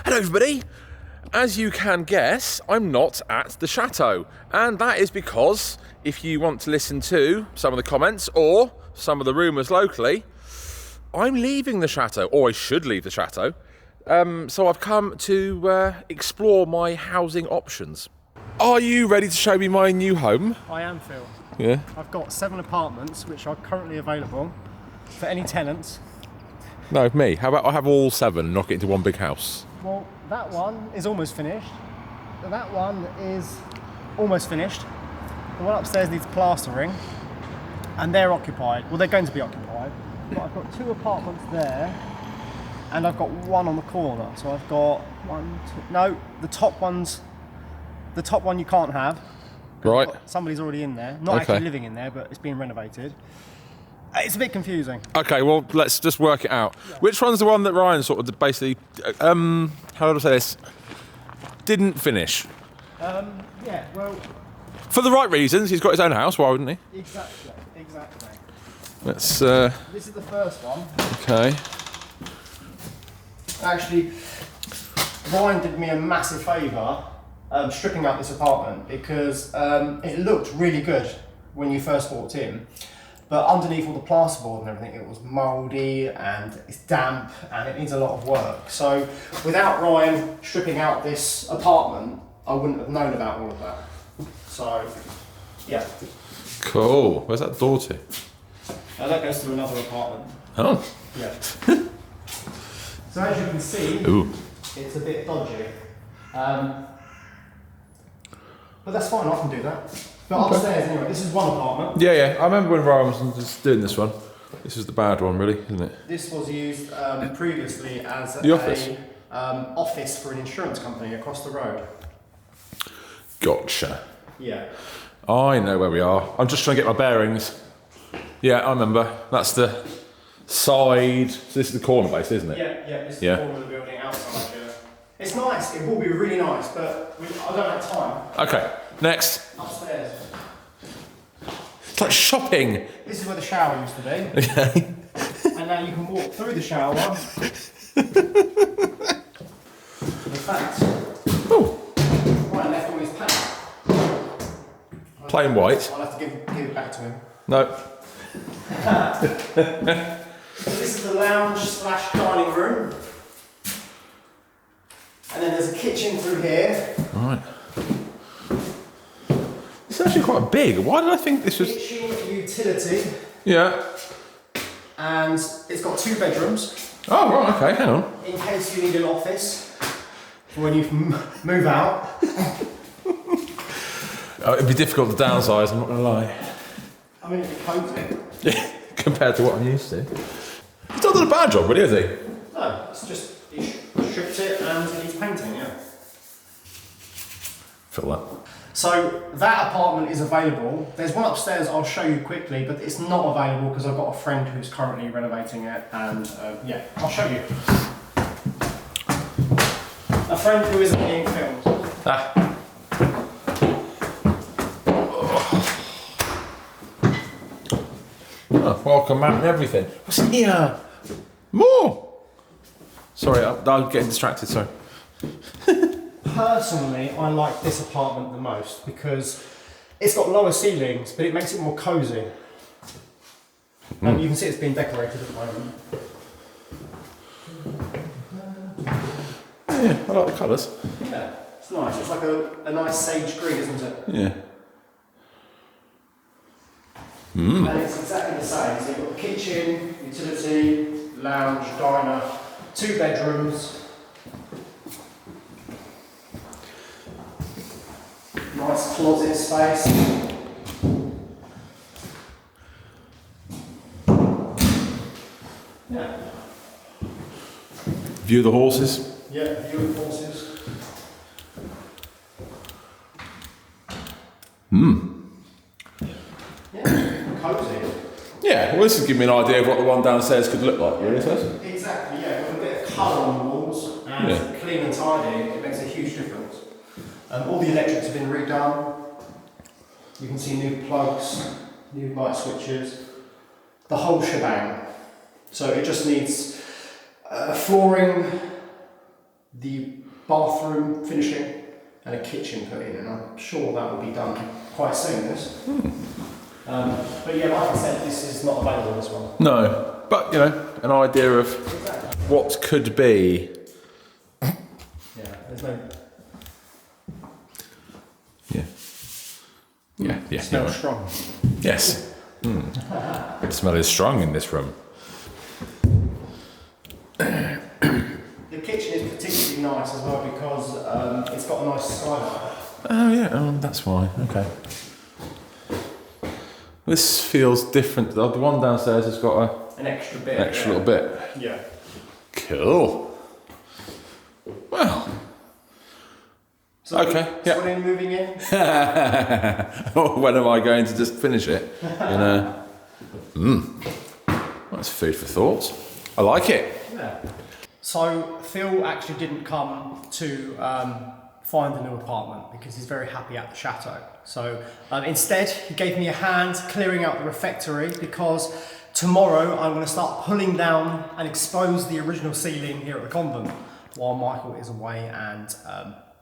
Hello everybody! As you can guess, I'm not at the chateau, and that is because if you want to listen to some of the comments or some of the rumours locally, I'm leaving the chateau, or I should leave the chateau. So I've come to explore my housing options. Are you ready to show me my new home? I am, Phil. Yeah. I've got 7 apartments which are currently available for any tenants. No, me. How about I have all 7 and knock it into one big house? Well, that one is almost finished. That one is almost finished. The one upstairs needs plastering, and they're occupied. Well, they're going to be occupied. But I've got 2 apartments there, and I've got 1 on the corner. So I've got 1, 2. No, the top one you can't have. Right. Somebody's already in there. Not actually living in there, but it's being renovated. It's a bit confusing. Okay, well, let's just work it out. Yeah. Which one's the one that Ryan sort of basically, how do I say this, didn't finish? Yeah, well... For the right reasons, he's got his own house, why wouldn't he? Exactly. Let's, This is the first one. Okay. Actually, Ryan did me a massive favour stripping out this apartment because it looked really good when you first walked in. But underneath all the plasterboard and everything, it was mouldy and it's damp and it needs a lot of work. So without Ryan stripping out this apartment, I wouldn't have known about all of that. So, yeah. Cool. Where's that door to? That goes to another apartment. Oh. Yeah. So as you can see, It's a bit dodgy. But that's fine, I can do that. But upstairs, anyway, this is one apartment. Yeah. I remember when Ryan was just doing this one. This is the bad one, really, isn't it? This was used previously as the office. Office for an insurance company across the road. Gotcha. Yeah. I know where we are. I'm just trying to get my bearings. Yeah, I remember. That's the side. So this is the corner base, isn't it? Yeah. This is the corner of the building outside. It's nice. It will be really nice, but I don't have time. Okay. Next. Upstairs. It's like shopping. This is where the shower used to be. Okay. And now you can walk through the shower. In fact, Ryan left all his paint. Plain white. I'll have to give it back to him. No. So this is the lounge / dining room. And then there's a kitchen through here. Right. It's actually quite big. Why did I think this was... Kitchen utility. Yeah. And it's got 2 bedrooms. Oh, right, okay, hang on. In case you need an office for when you move out. It'd be difficult to downsize, I'm not going to lie. I mean, it'd be cozy. Yeah, compared to what I'm used to. He's not done a bad job, really, has he? No, it's just, he stripped it and it needs painting, yeah. Feel that. So that apartment is available. There's one upstairs I'll show you quickly, but it's not available because I've got a friend who's currently renovating it, and yeah, I'll show you. A friend who isn't being filmed. Oh, welcome mat and everything. What's in here? More! Sorry, I'm getting distracted, sorry. Personally, I like this apartment the most because it's got lower ceilings, but it makes it more cosy. And you can see it's been decorated at the moment. Yeah, I like the colours. Yeah, it's nice. It's like a nice sage green, isn't it? Yeah. And it's exactly the same. So you've got the kitchen, utility, lounge, diner, 2 bedrooms. Nice closet space. Yeah. View of the horses. Yeah, view of horses. Yeah, cosy. Yeah, well, this is giving me an idea of what the one downstairs could look like, really, so. Exactly, yeah. With a bit of colour on the walls and clean and tidy, it makes a huge difference. All the electrics have been redone. You can see new plugs, new light switches, the whole shebang. So it just needs flooring, the bathroom finishing, and a kitchen put in, and I'm sure that will be done quite soon. But yeah, like I said, this is not available as well. No, but you know, an idea of what could be. Yeah, there's no. Yeah. It smells strong. Yes. The smell is strong in this room. The kitchen is particularly nice as well because it's got a nice skylight. Oh yeah, that's why. Okay. This feels different. The one downstairs has got An extra bit. little bit. Yeah. Cool. Well. So okay. So when are you moving in? When am I going to just finish it? You know. That's food for thought. I like it. Yeah. So Phil actually didn't come to find a new apartment because he's very happy at the chateau. So instead, he gave me a hand clearing out the refectory because tomorrow I'm going to start pulling down and expose the original ceiling here at the convent while Michael is away and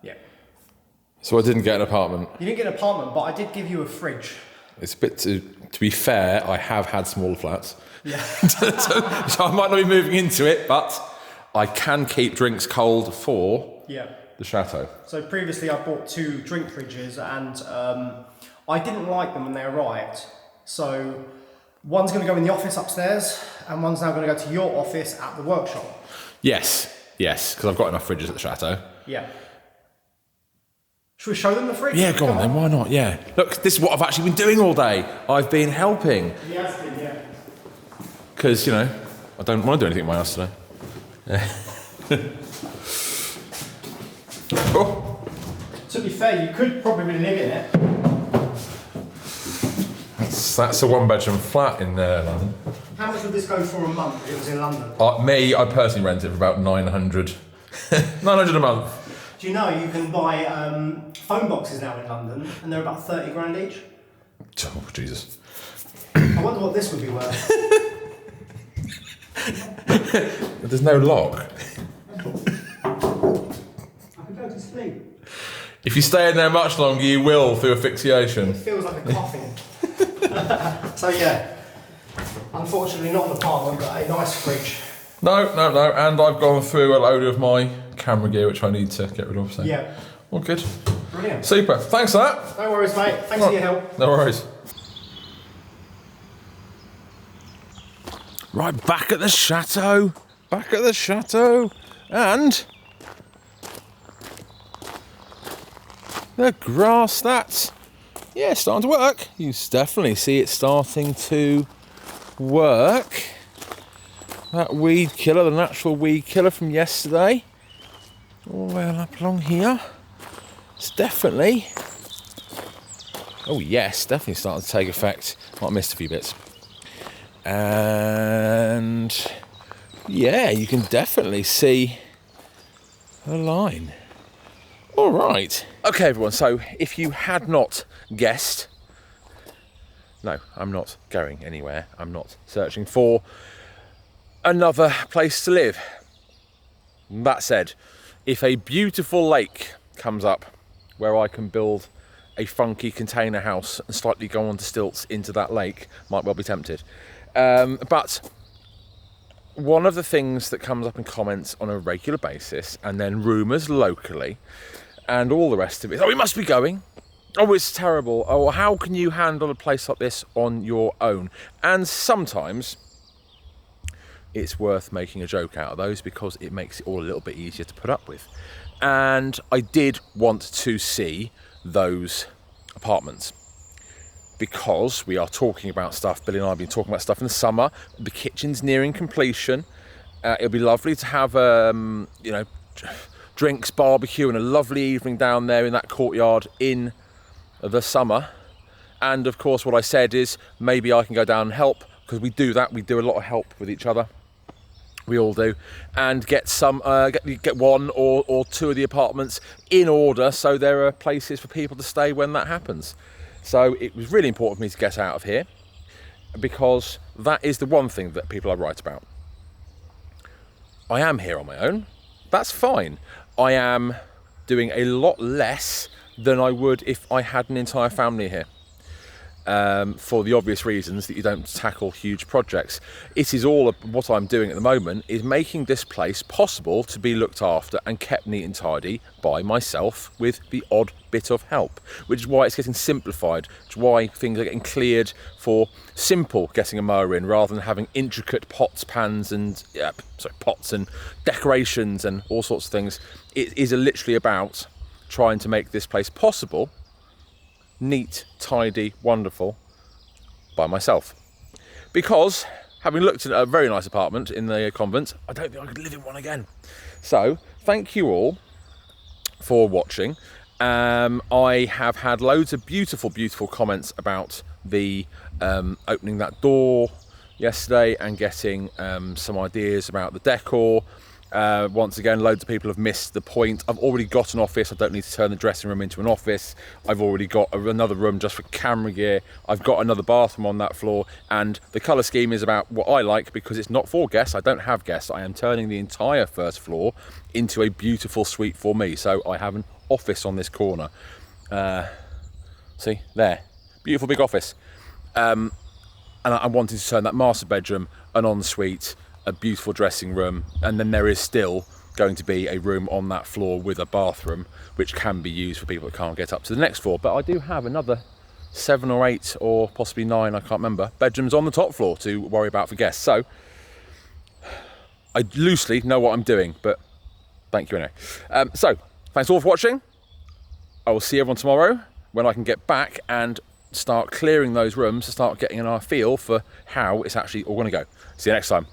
yeah. So I didn't get an apartment. You didn't get an apartment, but I did give you a fridge. It's a bit to be fair, I have had smaller flats. Yeah. so I might not be moving into it, but I can keep drinks cold for the chateau. So previously I bought 2 drink fridges and I didn't like them when they arrived. So one's going to go in the office upstairs and one's now going to go to your office at the workshop. Yes, because I've got enough fridges at the chateau. Yeah. Should we show them the fridge? Yeah, go on then, why not? Yeah. Look, this is what I've actually been doing all day. I've been helping. He has been, yeah. Because, you know, I don't want to do anything in my house today. Oh. To be fair, you could probably live in it. That's a 1-bedroom flat in London. How much would this go for a month if it was in London? I personally rent it for about 900. 900 a month. Do you know you can buy phone boxes now in London and they're about 30 grand each? Oh, Jesus. I wonder what this would be worth. There's no lock. I could go to sleep. If you stay in there much longer, you will through asphyxiation. It feels like a coffin. So yeah, unfortunately not an apartment, but a nice fridge. No, and I've gone through a load of my camera gear which I need to get rid of. So. Yeah. All good. Brilliant. Super. Thanks for that. No worries, mate. Thanks for your help. No worries. Right, back at the chateau. And the grass, that's, starting to work. You definitely see it starting to work. That weed killer, the natural weed killer from yesterday, all the way up along here. It's definitely, definitely starting to take effect. Might have missed a few bits. And yeah, you can definitely see a line. All right. Okay, everyone, so if you had not guessed, no, I'm not going anywhere. I'm not searching for another place to live. That said, if a beautiful lake comes up where I can build a funky container house and slightly go onto stilts into that lake, might well be tempted. But one of the things that comes up in comments on a regular basis, and then rumours locally, and all the rest of it, we must be going. Oh, it's terrible. Oh, how can you handle a place like this on your own? And sometimes it's worth making a joke out of those because it makes it all a little bit easier to put up with. And I did want to see those apartments because we are talking about stuff. Billy and I have been talking about stuff in the summer. The kitchen's nearing completion. It'll be lovely to have, drinks, barbecue, and a lovely evening down there in that courtyard in the summer. And of course, what I said is maybe I can go down and help because we do that. We do a lot of help with each other. We all do, and get some, get one or two of the apartments in order, so there are places for people to stay when that happens. So it was really important for me to get out of here, because that is the one thing that people are right about. I am here on my own, that's fine. I am doing a lot less than I would if I had an entire family here. For the obvious reasons that you don't tackle huge projects. It is all what I'm doing at the moment is making this place possible to be looked after and kept neat and tidy by myself with the odd bit of help, which is why it's getting simplified, which is why things are getting cleared for simple getting a mower in rather than having intricate pots, pans and pots and decorations and all sorts of things. It is literally about trying to make this place possible, neat, tidy, wonderful, by myself. Because, having looked at a very nice apartment in the Convent, I don't think I could live in one again. So, thank you all for watching. I have had loads of beautiful, beautiful comments about the opening that door yesterday and getting some ideas about the decor. Once again, loads of people have missed the point. I've already got an office. I don't need to turn the dressing room into an office. I've already got another room just for camera gear. I've got another bathroom on that floor, and the colour scheme is about what I like because it's not for guests. I don't have guests. I am turning the entire first floor into a beautiful suite for me. So I have an office on this corner. See, there. Beautiful big office. And I wanted to turn that master bedroom an ensuite, a beautiful dressing room, and then there is still going to be a room on that floor with a bathroom which can be used for people that can't get up to the next floor. But I do have another 7 or 8 or possibly 9, I can't remember, bedrooms on the top floor to worry about for guests. So I loosely know what I'm doing, but thank you anyway. So thanks all for watching. I will see everyone tomorrow when I can get back and start clearing those rooms to start getting a feel for how it's actually all going to go. See you next time.